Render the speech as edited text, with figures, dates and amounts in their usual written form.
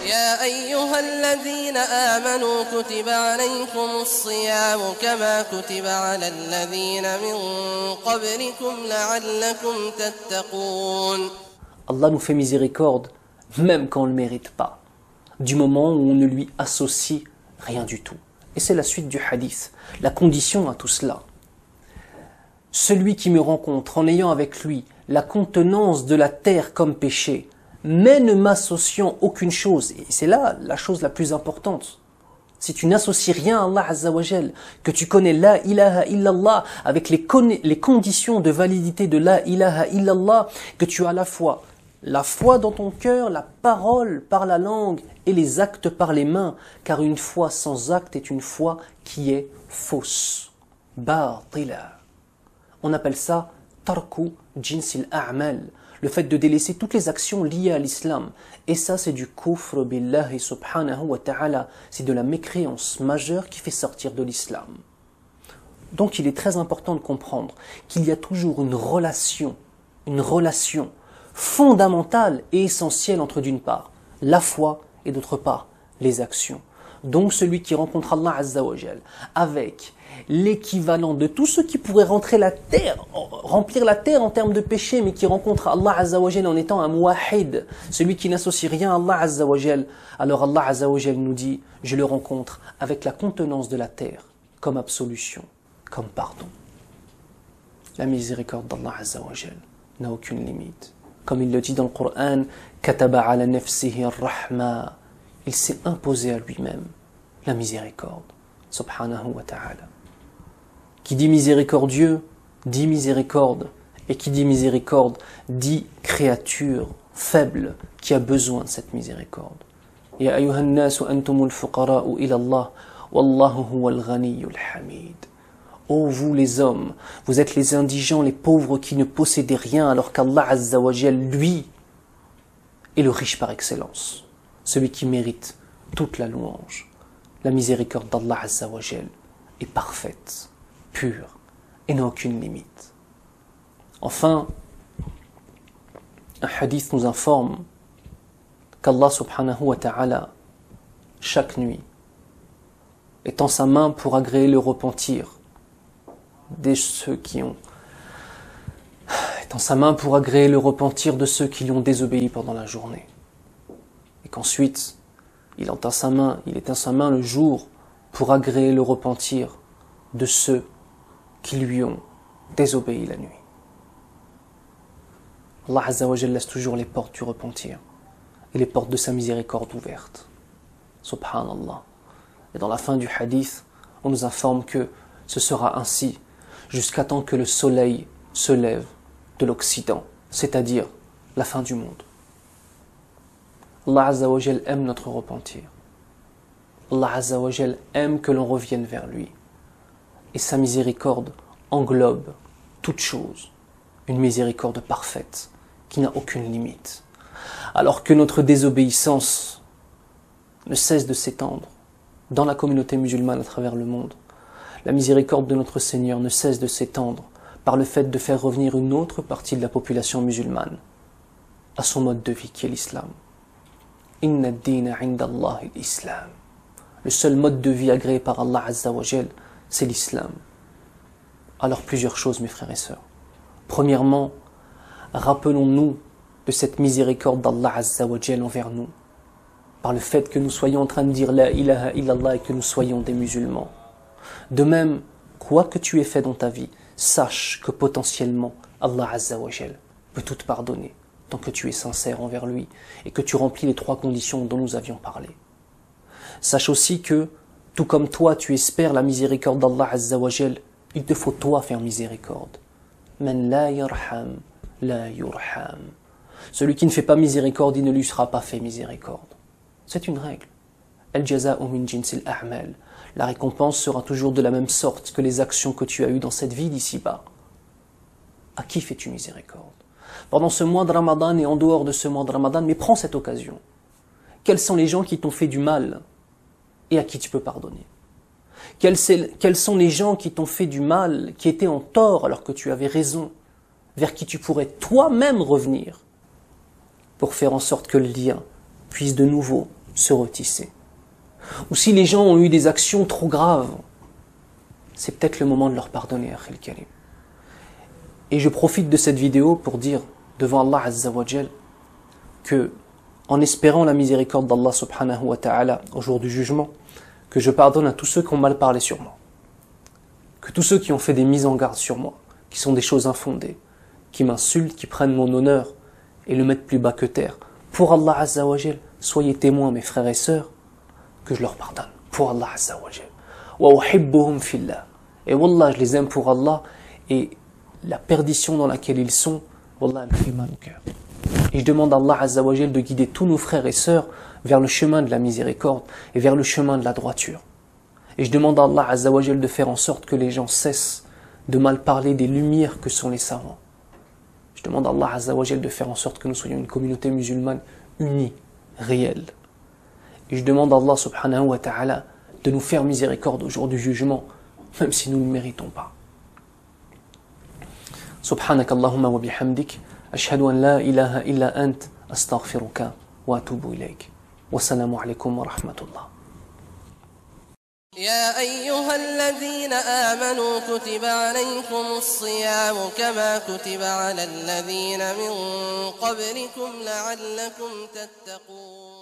يا أيها الذين آمنوا كتب عليكم الصيام كما كتب على الذين من قبلكم لعلكم تتقون. Allah nous fait miséricorde même quand on ne le mérite pas, du moment où on ne lui associe rien du tout. Et c'est la suite du hadith, la condition à tout cela. Celui qui me rencontre en ayant avec lui la contenance de la terre comme péché, mais ne m'associant aucune chose, et c'est là la chose la plus importante. Si tu n'associes rien à Allah Azza wa Jal, que tu connais la ilaha illallah avec les conditions de validité de la ilaha illallah, que tu as la foi dans ton cœur, la parole par la langue et les actes par les mains, car une foi sans acte est une foi qui est fausse. Batila. On appelle ça tarku jinsil a'mal, le fait de délaisser toutes les actions liées à l'islam. Et ça, c'est du kufr billahi subhanahu wa ta'ala. C'est de la mécréance majeure qui fait sortir de l'islam. Donc il est très important de comprendre qu'il y a toujours une relation fondamentale et essentielle entre d'une part la foi et d'autre part les actions. Donc celui qui rencontre Allah Azza wa Jal avec l'équivalent de tout ce qui pourrait remplir la terre en termes de péché, mais qui rencontre Allah Azza wa Jal en étant un muwahhid, celui qui n'associe rien à Allah Azza wa Jal, alors Allah Azza wa Jal nous dit, je le rencontre avec la contenance de la terre, comme absolution, comme pardon. La miséricorde d'Allah Azza wa Jal n'a aucune limite. Comme il le dit dans le Coran, kataba ala nafsihi ar-rahma, il s'est imposé à lui-même la miséricorde, subhanahu wa ta'ala. Qui dit miséricordieux, dit miséricorde, et qui dit miséricorde, dit créature faible qui a besoin de cette miséricorde. Ya ayyuhan nasu antumul fuqara'u ila Allah, wallahu huwal ghaniyyul hamid. Ô vous les hommes, vous êtes les indigents, les pauvres qui ne possédez rien, alors qu'Allah Azza wa Jal, lui, est le riche par excellence, celui qui mérite toute la louange. La miséricorde d'Allah Azza wa Jal est parfaite, pure et n'a aucune limite. Enfin, un hadith nous informe qu'Allah subhanahu wa ta'ala, chaque nuit, étend sa main pour agréer le repentir de ceux qui ont désobéi pendant la journée. Et qu'ensuite, il étend sa main le jour pour agréer le repentir de ceux qui lui ont désobéi la nuit. Allah Azza wa Jalla laisse toujours les portes du repentir et les portes de sa miséricorde ouvertes. Subhanallah. Et dans la fin du hadith, on nous informe que ce sera ainsi jusqu'à temps que le soleil se lève de l'Occident, c'est-à-dire la fin du monde. Allah Azza wa Jal aime notre repentir. Allah Azza wa Jal aime que l'on revienne vers lui. Et sa miséricorde englobe toute chose, une miséricorde parfaite qui n'a aucune limite. Alors que notre désobéissance ne cesse de s'étendre dans la communauté musulmane à travers le monde, la miséricorde de notre Seigneur ne cesse de s'étendre par le fait de faire revenir une autre partie de la population musulmane à son mode de vie qui est l'islam. Inna ad-dina 'inda Allah al-islam. Le seul mode de vie agréé par Allah Azza wa Jal, c'est l'islam. Alors plusieurs choses, mes frères et sœurs. Premièrement, rappelons-nous de cette miséricorde d'Allah Azza wa Jal envers nous, par le fait que nous soyons en train de dire la ilaha illallah et que nous soyons des musulmans. De même, quoi que tu aies fait dans ta vie, sache que potentiellement Allah Azza wa Jal peut tout te pardonner tant que tu es sincère envers lui et que tu remplis les 3 conditions dont nous avions parlé. Sache aussi que, tout comme toi tu espères la miséricorde d'Allah Azza wa Jal, il te faut toi faire miséricorde. Man la yarham, la yurham. Celui qui ne fait pas miséricorde, il ne lui sera pas fait miséricorde. C'est une règle. Al-jaza'u min jinsil a'mal. La récompense sera toujours de la même sorte que les actions que tu as eues dans cette vie d'ici-bas. À qui fais-tu miséricorde? Pendant ce mois de Ramadan et en dehors de ce mois de Ramadan, mais prends cette occasion. Quels sont les gens qui t'ont fait du mal et à qui tu peux pardonner? Quels sont les gens qui t'ont fait du mal, qui étaient en tort alors que tu avais raison, vers qui tu pourrais toi-même revenir pour faire en sorte que le lien puisse de nouveau se retisser. Ou si les gens ont eu des actions trop graves, c'est peut-être le moment de leur pardonner, Akhil Karim. Et je profite de cette vidéo pour dire devant Allah Azza wa Jal que, en espérant la miséricorde d'Allah subhanahu wa ta'ala au jour du jugement, que je pardonne à tous ceux qui ont mal parlé sur moi, que tous ceux qui ont fait des mises en garde sur moi, qui sont des choses infondées, qui m'insultent, qui prennent mon honneur et le mettent plus bas que terre. Pour Allah Azza wa Jal, soyez témoins, mes frères et sœurs, que je leur pardonne. Pour Allah Azza wa Jal. Wa uhibbuhum fillah. Et wallah, je les aime pour Allah, et la perdition dans laquelle ils sont, wallah, elle me fait mal au cœur. Et je demande à Allah Azza wa Jal de guider tous nos frères et sœurs vers le chemin de la miséricorde et vers le chemin de la droiture. Et je demande à Allah Azza wa Jal de faire en sorte que les gens cessent de mal parler des lumières que sont les savants. Je demande à Allah Azza wa Jal de faire en sorte que nous soyons une communauté musulmane unie, réelle. Et je demande à Allah subhanahu wa ta'ala de nous faire miséricorde au jour du jugement, même si nous ne le méritons pas. Subhanak Allahumma wa bihamdik, ashhadu an la ilaha illa ant, astaghfiruka wa atubu ilayk. Wassalamu alaikum wa rahmatullah. يا أيها الذين آمنوا كتب عليكم الصيام كما كتب على الذين من قبلكم لعلكم تتقون